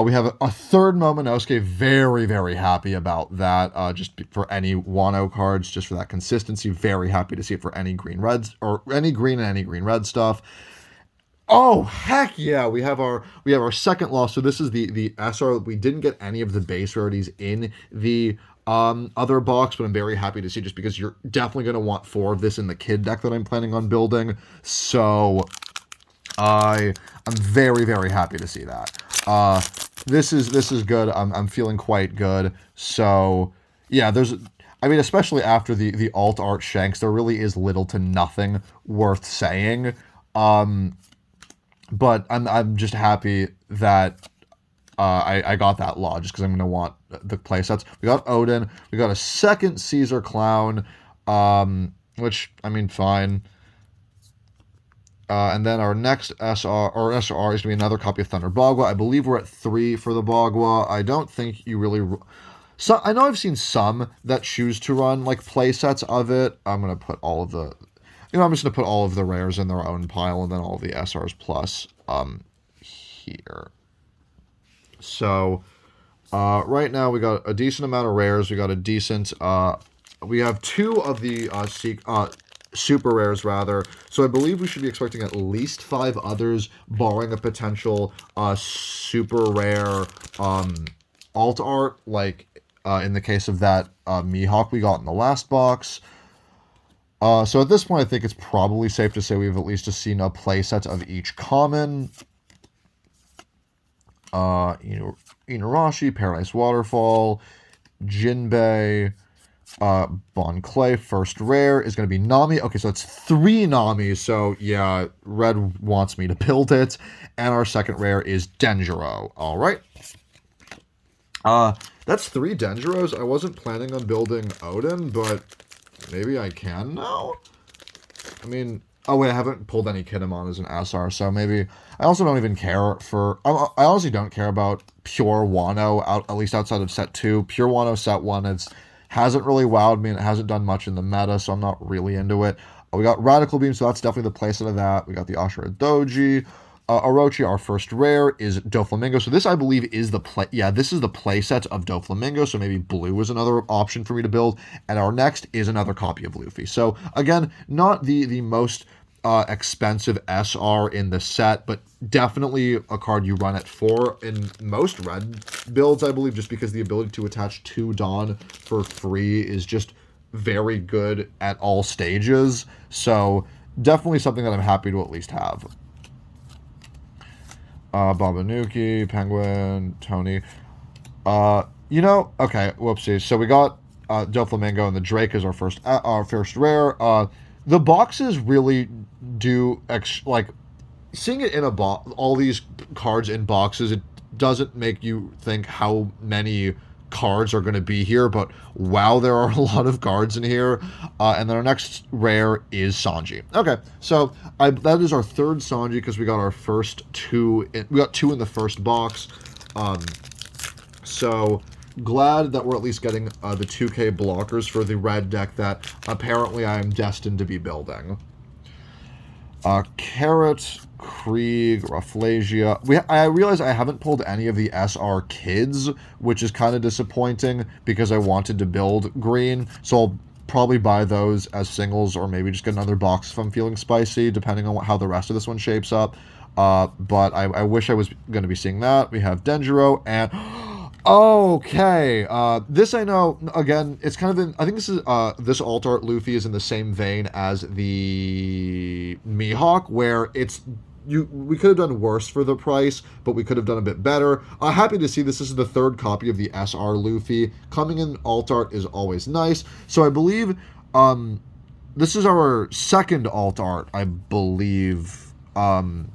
We have a third Momonosuke. Very happy about that. Just for any Wano cards, just for that consistency. Very happy to see it for any green reds, or any green and any green red stuff. Oh heck yeah! We have our second loss. So this is the SR. We didn't get any of the base rarities in the other box, but I'm very happy to see, just because you're definitely going to want 4 of this in the kid deck that I'm planning on building. So I'm very happy to see that. This is good. I'm feeling quite good. So yeah, especially after the alt art Shanks, there really is little to nothing worth saying. But I'm just happy that I got that law, just because I'm going to want the playsets. We got Odin. We got a second Caesar Clown, which, I mean, fine. And then our next SRR is going to be another copy of Thunder Bagua. I believe we're at 3 for the Bagua. I don't think you really... So I know I've seen some that choose to run like playsets of it. I'm going to put all of the... I'm just going to put all of the rares in their own pile, and then all of the SRs plus here. So right now we got a decent amount of rares. We got a decent... we have 2 of the super rares, rather. So I believe we should be expecting at least 5 others, barring a potential super rare alt art, like in the case of that Mihawk we got in the last box. So at this point, I think it's probably safe to say we've at least seen a playset of each common. Inuarashi, Paradise Waterfall, Jinbei, Bon Clay, first rare, is going to be Nami. Okay, so it's 3 Namis, so yeah, Red wants me to build it. And our second rare is Denjiro. All right. That's 3 Denjiros. I wasn't planning on building Odin, but maybe I can now? I mean, oh wait, I haven't pulled any Kinemon as an SR, so maybe... I also don't even care for... I honestly don't care about pure Wano, at least outside of set 2. Pure Wano set 1, hasn't really wowed me, and it hasn't done much in the meta, so I'm not really into it. We got Radical Beam, so that's definitely the playset of that. We got the Ashura Doji. Orochi, our first rare, is Doflamingo. So this, I believe, is the play... Yeah, this is the playset of Doflamingo, so maybe blue is another option for me to build. And our next is another copy of Luffy. So, again, not the most expensive SR in the set, but definitely a card you run at 4 in most red builds, I believe, just because the ability to attach 2 Dawn for free is just very good at all stages. So, definitely something that I'm happy to at least have. Babanuki, Penguin, Tony. Okay, whoopsie. So we got Doflamingo, and the Drake is our first rare. The boxes really do, seeing it in a box, all these cards in boxes, it doesn't make you think how many cards are going to be here, but wow, there are a lot of cards in here. And then our next rare is Sanji. Okay, so that is our 3rd Sanji, because we got our first 2. We got 2 in the first box. So glad that we're at least getting the 2K blockers for the red deck that apparently I am destined to be building. Carrot, Krieg, Rafflesia. I realize I haven't pulled any of the SR Kids, which is kind of disappointing because I wanted to build green. So I'll probably buy those as singles, or maybe just get another box if I'm feeling spicy, depending on how the rest of this one shapes up. But I wish I was going to be seeing that. We have Denjiro and... Okay, this I know, again, it's kind of in, I think this is, this alt art Luffy is in the same vein as the Mihawk, where we could have done worse for the price, but we could have done a bit better. Happy to see this is the 3rd copy of the SR Luffy. Coming in alt art is always nice. So I believe, this is our 2nd alt art, I believe. And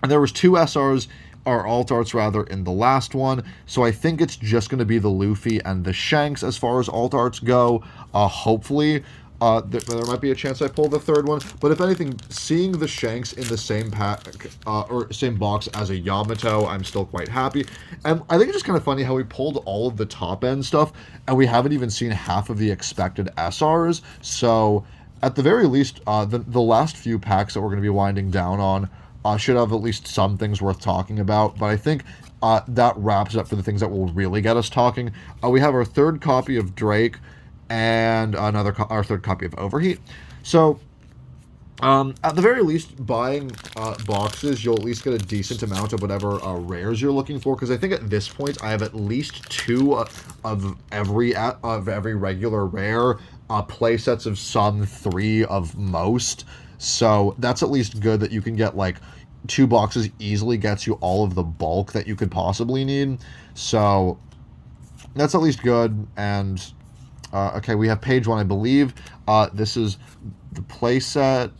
there was 2 SRs, or alt arts rather, in the last one, so I think it's just going to be the Luffy and the Shanks as far as alt arts go. Hopefully, there might be a chance I pull the 3rd one, but if anything, seeing the Shanks in the same pack, or same box as a Yamato, I'm still quite happy. And I think it's just kind of funny how we pulled all of the top-end stuff, and we haven't even seen half of the expected SRs, so at the very least, the last few packs that we're going to be winding down on should have at least some things worth talking about, but I think that wraps up for the things that will really get us talking. We have our 3rd copy of Drake and our 3rd copy of Overheat. So, at the very least, buying boxes, you'll at least get a decent amount of whatever rares you're looking for, because I think at this point I have at least 2 of every regular rare, playsets of some, 3 of most. So that's at least good that you can get 2 boxes easily gets you all of the bulk that you could possibly need. So that's at least good. And okay, we have page 1, I believe. This is the playset.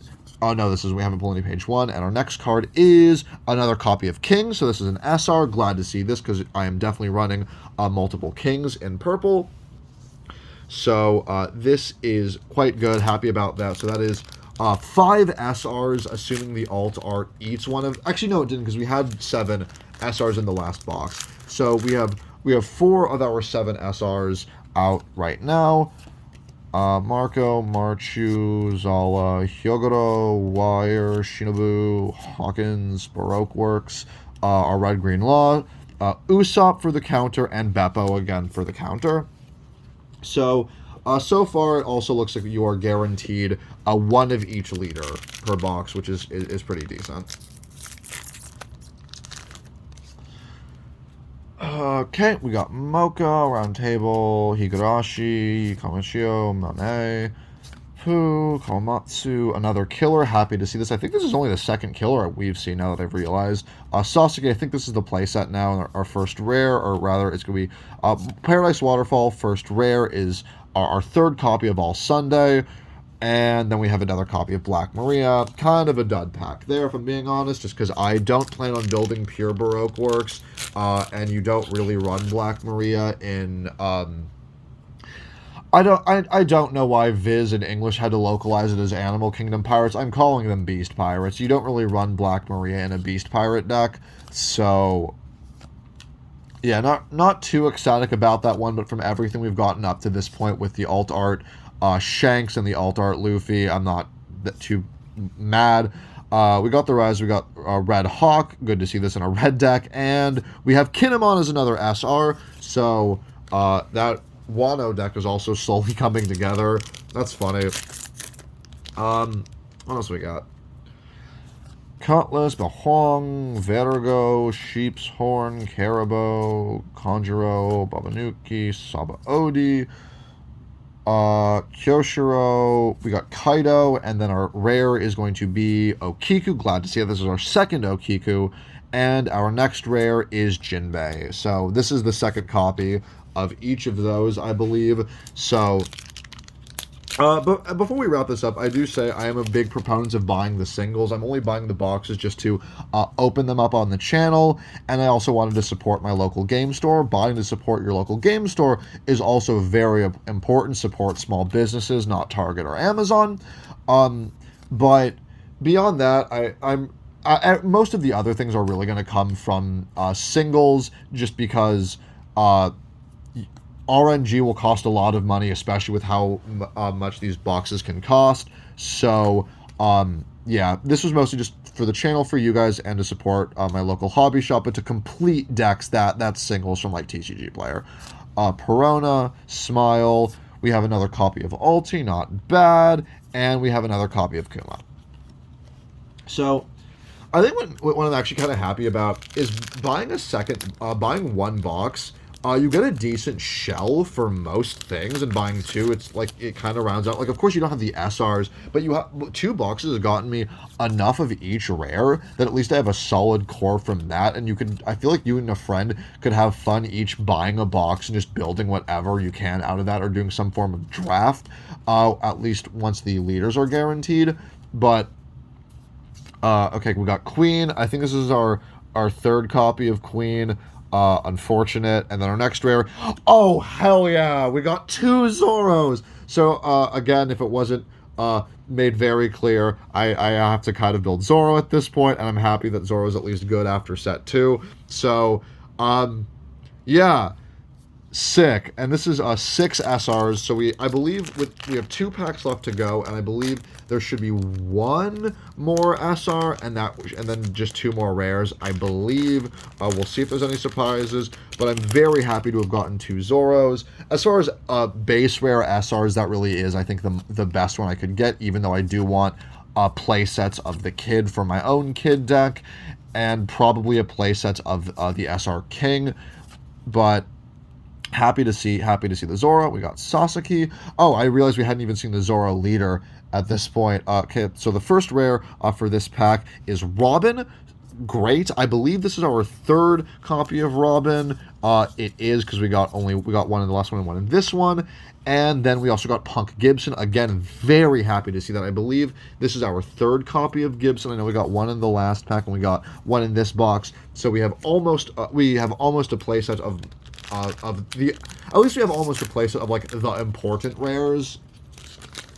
Oh no, we haven't pulled any page 1. And our next card is another copy of King. So this is an SR. Glad to see this because I am definitely running multiple Kings in purple. So this is quite good. Happy about that. So that is 5 SRs, assuming the alt art eats one of... Actually, no, it didn't, because we had 7 SRs in the last box. So we have 4 of our 7 SRs out right now. Marco, Marchu, Zala, Hyogoro, Wire, Shinobu, Hawkins, Baroque Works, our Red Green Law, Usopp for the counter, and Beppo again for the counter. So... so far, it also looks like you are guaranteed 1 of each leader per box, which is pretty decent. Okay, we got Mocha, Round Table, Higurashi, Kamishio, Monet, Tapu, Komatsu, another killer. Happy to see this. I think this is only the second killer we've seen now that I've realized. Sasuke, I think this is the playset now, and our first rare, or rather, it's going to be Paradise Waterfall. First rare is our third copy of All Sunday. And then we have another copy of Black Maria. Kind of a dud pack there, if I'm being honest, just because I don't plan on building pure Baroque works, and you don't really run Black Maria in... I don't know why Viz in English had to localize it as Animal Kingdom Pirates. I'm calling them Beast Pirates. You don't really run Black Maria in a Beast Pirate deck, so... yeah, not too ecstatic about that one, but from everything we've gotten up to this point with the alt art Shanks and the alt art Luffy, I'm not too mad. We got the Rise, we got Red Hawk, good to see this in a red deck, and we have Kinemon as another SR, so that Wano deck is also slowly coming together. That's funny. What else we got? Cutlass, Bahong, Vergo, Sheep's Horn, Caribou, Conjuro, Babanuki, Sabaody, Kyoshiro, we got Kaido, and then our rare is going to be Okiku. Glad to see that this is our second Okiku, and our next rare is Jinbei. So this is the second copy of each of those, I believe. So, but before we wrap this up, I do say I am a big proponent of buying the singles. I'm only buying the boxes just to open them up on the channel, and I also wanted to support my local game store. Buying to support your local game store is also very important. Support small businesses, not Target or Amazon. But beyond that, most of the other things are really going to come from singles, just because RNG will cost a lot of money, especially with how much these boxes can cost. So, yeah, this was mostly just for the channel, for you guys, and to support my local hobby shop, but to complete decks, that's singles from, like, TCG Player. Perona, Smile, we have another copy of Ulti, not bad, and we have another copy of Kuma. So, I think what I'm actually kind of happy about is buying buying one box. You get a decent shell for most things, and buying two, it's like, it kind of rounds out. Like, of course, you don't have the SRs, but you have two boxes have gotten me enough of each rare that at least I have a solid core from that, and I feel like you and a friend could have fun each buying a box and just building whatever you can out of that, or doing some form of draft, at least once the leaders are guaranteed. But, okay, we got Queen. I think this is our third copy of Queen. Unfortunate. And then our next rare, oh hell yeah, we got two Zoros. So again, if it wasn't made very clear, I have to kind of build Zoro at this point, and I'm happy that Zoro's at least good after set 2. So yeah, sick. And this is 6 SRs, so I believe we have 2 packs left to go, and I believe there should be 1 more SR, and then just 2 more rares, I believe. We'll see if there's any surprises, but I'm very happy to have gotten 2 Zoros. As far as base rare SRs, that really is, I think, the best one I could get, even though I do want playsets of the Kid for my own Kid deck, and probably a playset of the SR King, but happy to see the Zoro. We got Sasaki. Oh, I realized we hadn't even seen the Zoro leader at this point. Okay, so the first rare for this pack is Robin. Great. I believe this is our third copy of Robin. It is, because we got one in the last one and one in this one. And then we also got Punk Gibson. Again, very happy to see that. I believe this is our third copy of Gibson. I know we got one in the last pack, and we got one in this box. So we have almost a playset of at least we have almost a playset of, like, the important rares.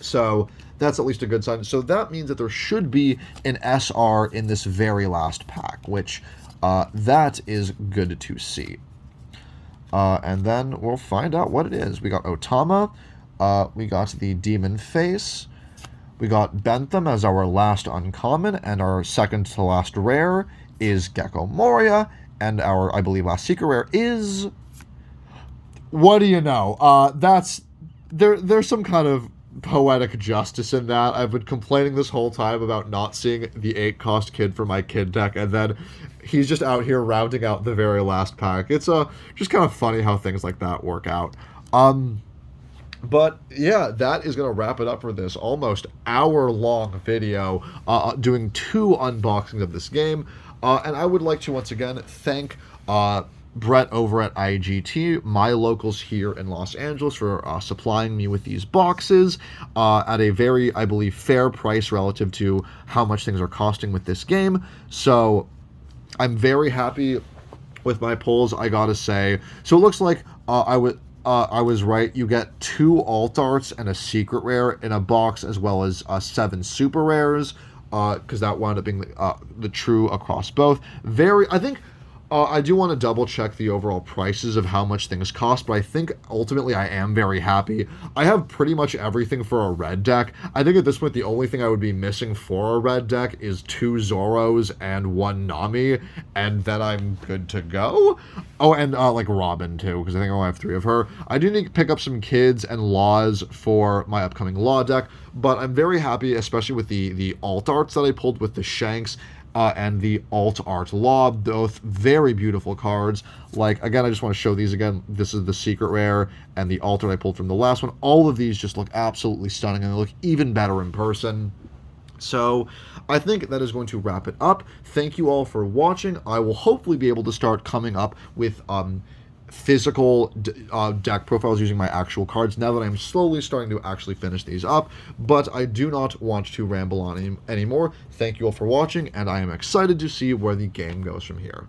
So that's at least a good sign. So that means that there should be an SR in this very last pack, which that is good to see. And then we'll find out what it is. We got Otama. We got the Demon Face. We got Bentham as our last uncommon, and our second to last rare is Gecko Moria, and our, I believe, last secret rare is... what do you know? There's some kind of poetic justice in that. I've been complaining this whole time about not seeing the 8-cost Kid for my Kid deck, and then he's just out here rounding out the very last pack. It's just kind of funny how things like that work out. But yeah, that is going to wrap it up for this almost hour-long video doing 2 unboxings of this game. And I would like to once again thank Brett over at IGT, my locals here in Los Angeles, for supplying me with these boxes at a very, I believe, fair price relative to how much things are costing with this game. So I'm very happy with my pulls, I gotta say. So it looks like I was right. You get 2 alt arts and a secret rare in a box, as well as 7 super rares, because that wound up being the true across both. I think I do want to double check the overall prices of how much things cost, but I think ultimately I am very happy. I have pretty much everything for a red deck. I think at this point the only thing I would be missing for a red deck is 2 Zoros and 1 Nami, and then I'm good to go. Oh, and like Robin too, because I think I only have 3 of her. I do need to pick up some kids and laws for my upcoming law deck, but I'm very happy, especially with the alt arts that I pulled with the Shanks and the alt art law, both very beautiful cards. Like, again, I just want to show these again. This is the secret rare and the alt art I pulled from the last one. All of these just look absolutely stunning, and they look even better in person. So I think that is going to wrap it up. Thank you all for watching. I will hopefully be able to start coming up with physical deck profiles using my actual cards now that I'm slowly starting to actually finish these up, but I do not want to ramble on anymore. Thank you all for watching, and I am excited to see where the game goes from here.